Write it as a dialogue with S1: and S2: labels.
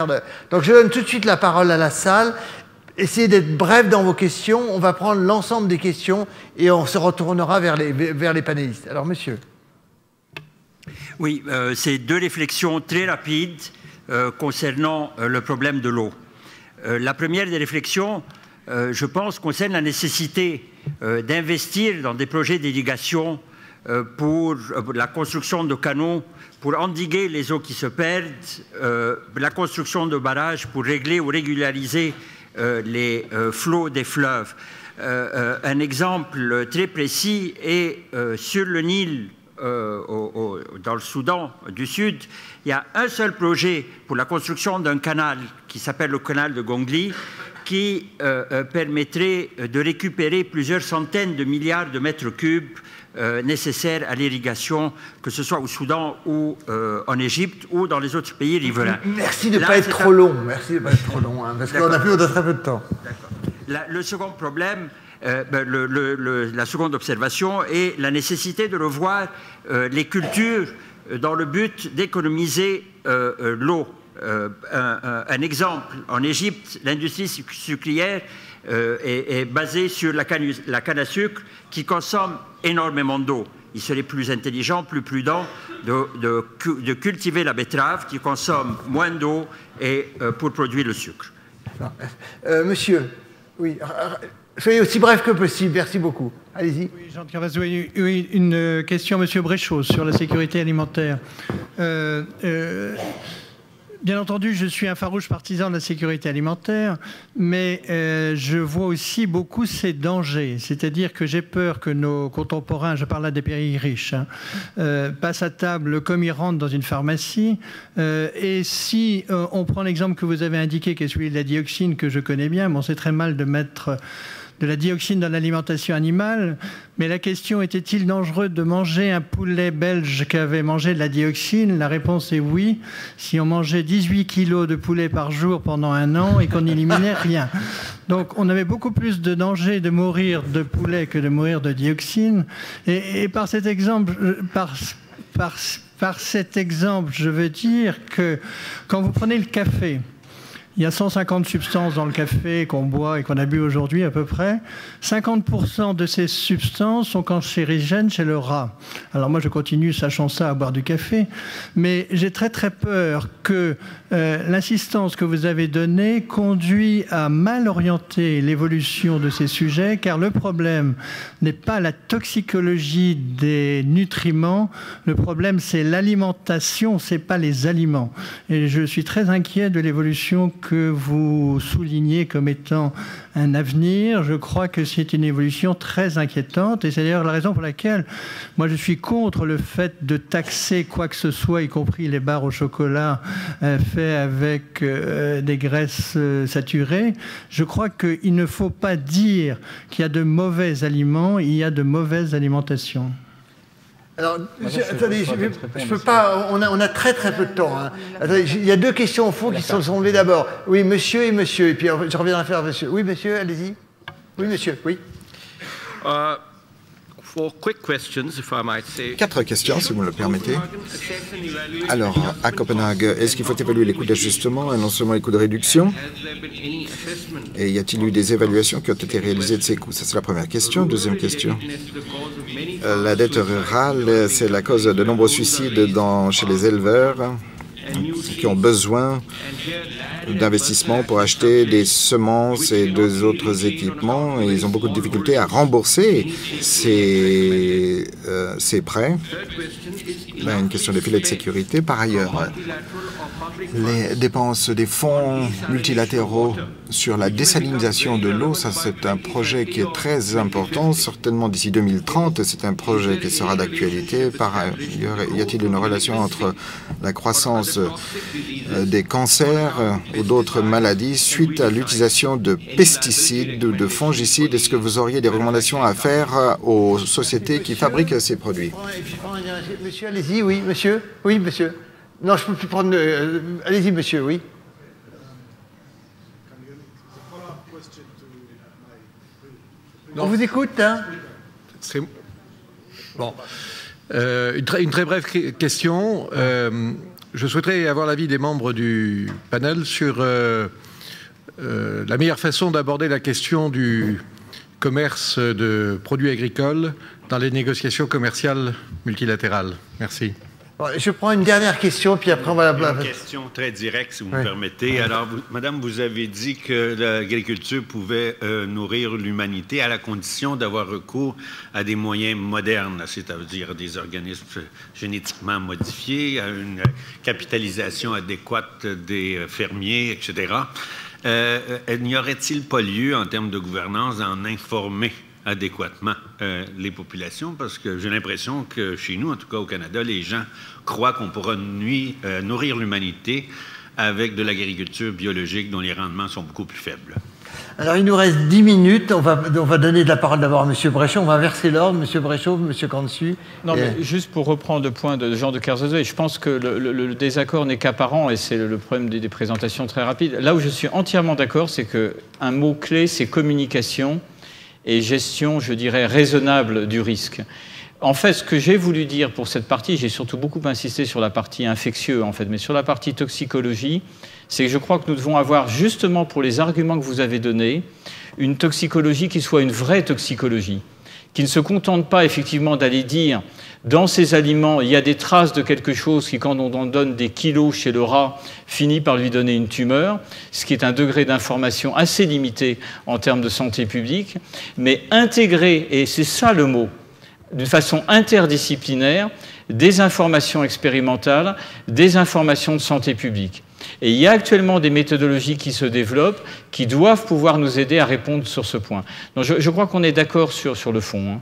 S1: Donc je donne tout de suite la parole à la salle. Essayez d'être bref dans vos questions. On va prendre l'ensemble des questions et on se retournera vers les panélistes. Alors, monsieur.
S2: Oui, c'est deux réflexions très rapides concernant le problème de l'eau. La première des réflexions, je pense, concerne la nécessité d'investir dans des projets d'irrigation pour la construction de canaux, pour endiguer les eaux qui se perdent, la construction de barrages pour régler ou régulariser les flots des fleuves. Un exemple très précis est sur le Nil, dans le Soudan du Sud, il y a un seul projet pour la construction d'un canal qui s'appelle le canal de Gongli, qui permettrait de récupérer plusieurs centaines de milliards de mètres cubes nécessaires à l'irrigation, que ce soit au Soudan ou en Égypte ou dans les autres pays riverains.
S1: Merci de ne pas être trop long. Merci de ne pas être trop long, hein, parce qu'on a plus très peu de temps.
S2: Le second problème, la seconde observation est la nécessité de revoir les cultures dans le but d'économiser l'eau. Un exemple, en Égypte, l'industrie sucrière est basée sur la canne à sucre qui consomme énormément d'eau. Il serait plus intelligent, plus prudent de cultiver la betterave qui consomme moins d'eau et pour produire le sucre.
S1: Monsieur, oui, soyez aussi bref que possible. Merci beaucoup. Allez-y.
S3: Oui, Jean-Pierre Vazou, oui, une question à Monsieur Bréchot sur la sécurité alimentaire. Bien entendu, je suis un farouche partisan de la sécurité alimentaire, mais je vois aussi beaucoup ses dangers. C'est-à-dire que j'ai peur que nos contemporains, je parle là des pays riches, passent à table comme ils rentrent dans une pharmacie. Et si on prend l'exemple que vous avez indiqué, qui est celui de la dioxine, que je connais bien, bon, c'est très mal de mettre de la dioxine dans l'alimentation animale, mais la question était-il dangereux de manger un poulet belge qui avait mangé de la dioxine? La réponse est oui, si on mangeait 18 kilos de poulet par jour pendant 1 an et qu'on n'éliminait rien. Donc on avait beaucoup plus de danger de mourir de poulet que de mourir de dioxine. Et par cet exemple, par cet exemple, je veux dire que quand vous prenez le café, il y a 150 substances dans le café qu'on boit et qu'on a bu aujourd'hui à peu près. 50% de ces substances sont cancérigènes chez le rat. Alors moi je continue, sachant ça, à boire du café, mais j'ai très très peur que l'insistance que vous avez donnée conduit à mal orienter l'évolution de ces sujets, car le problème n'est pas la toxicologie des nutriments, le problème c'est l'alimentation, c'est pas les aliments. Et je suis très inquiet de l'évolution que vous soulignez comme étant un avenir. Je crois que c'est une évolution très inquiétante et c'est d'ailleurs la raison pour laquelle moi je suis contre le fait de taxer quoi que ce soit, y compris les barres au chocolat faits avec des graisses saturées. Je crois qu'il ne faut pas dire qu'il y a de mauvais aliments, il y a de mauvaise alimentation.
S1: Alors, attendez, je peux pas. On a très très peu de temps. Hein. Attendez, il y a 2 questions au fond qui sont soulevées d'abord. Oui, monsieur, et puis je reviendrai faire monsieur. Oui, monsieur, allez-y. Oui, monsieur, oui.
S4: 4 questions, si vous me le permettez. Alors, à Copenhague, est-ce qu'il faut évaluer les coûts d'ajustement et non seulement les coûts de réduction? Et y a-t-il eu des évaluations qui ont été réalisées de ces coûts? Ça, c'est la première question. Deuxième question. La dette rurale, c'est la cause de nombreux suicides chez les éleveurs qui ont besoin d'investissements pour acheter des semences et d'autres équipements. Et ils ont beaucoup de difficultés à rembourser ces prêts. Là, une question des filets de sécurité. Par ailleurs, les dépenses des fonds multilatéraux sur la désalinisation de l'eau, ça c'est un projet qui est très important, certainement d'ici 2030, c'est un projet qui sera d'actualité. Par ailleurs, y a-t-il une relation entre la croissance des cancers ou d'autres maladies suite à l'utilisation de pesticides ou de fongicides? Est-ce que vous auriez des recommandations à faire aux sociétés qui fabriquent ces produits?
S1: Monsieur, allez-y, oui, monsieur. Oui, monsieur. Non, je ne peux plus prendre... allez-y, monsieur, oui. On vous écoute, hein?
S5: Bon. Une très brève question. Je souhaiterais avoir l'avis des membres du panel sur la meilleure façon d'aborder la question du commerce de produits agricoles dans les négociations commerciales multilatérales. Merci.
S1: Bon, je prends une dernière question, puis après on va...
S6: Une question très directe, si vous me permettez. Alors, madame, vous avez dit que l'agriculture pouvait nourrir l'humanité à la condition d'avoir recours à des moyens modernes, c'est-à-dire des organismes génétiquement modifiés, à une capitalisation adéquate des fermiers, etc. N'y aurait-il pas lieu, en termes de gouvernance, d'en informer adéquatement les populations, parce que j'ai l'impression que chez nous, en tout cas au Canada, les gens croient qu'on pourra nourrir l'humanité avec de l'agriculture biologique dont les rendements sont beaucoup plus faibles.
S1: Alors, il nous reste 10 minutes. On va donner de la parole d'abord à M. Bréchot. On va inverser l'ordre. M. Bréchot, M. Cantu.
S7: Non, mais juste pour reprendre le point de Jean de Kersauzet, je pense que le désaccord n'est qu'apparent, et c'est le problème des présentations très rapides. Là où je suis entièrement d'accord, c'est qu'un mot-clé, c'est communication et gestion, je dirais, raisonnable du risque. En fait, ce que j'ai voulu dire pour cette partie, j'ai surtout beaucoup insisté sur la partie infectieux, en fait, mais sur la partie toxicologie, c'est que je crois que nous devons avoir, justement pour les arguments que vous avez donnés, une toxicologie qui soit une vraie toxicologie, qui ne se contente pas effectivement d'aller dire dans ces aliments, il y a des traces de quelque chose qui, quand on en donne des kilos chez le rat, finit par lui donner une tumeur, ce qui est un degré d'information assez limité en termes de santé publique, mais intégrer, et c'est ça le mot, d'une façon interdisciplinaire, des informations expérimentales, des informations de santé publique. Et il y a actuellement des méthodologies qui se développent, qui doivent pouvoir nous aider à répondre sur ce point. Donc je crois qu'on est d'accord sur le fond, hein.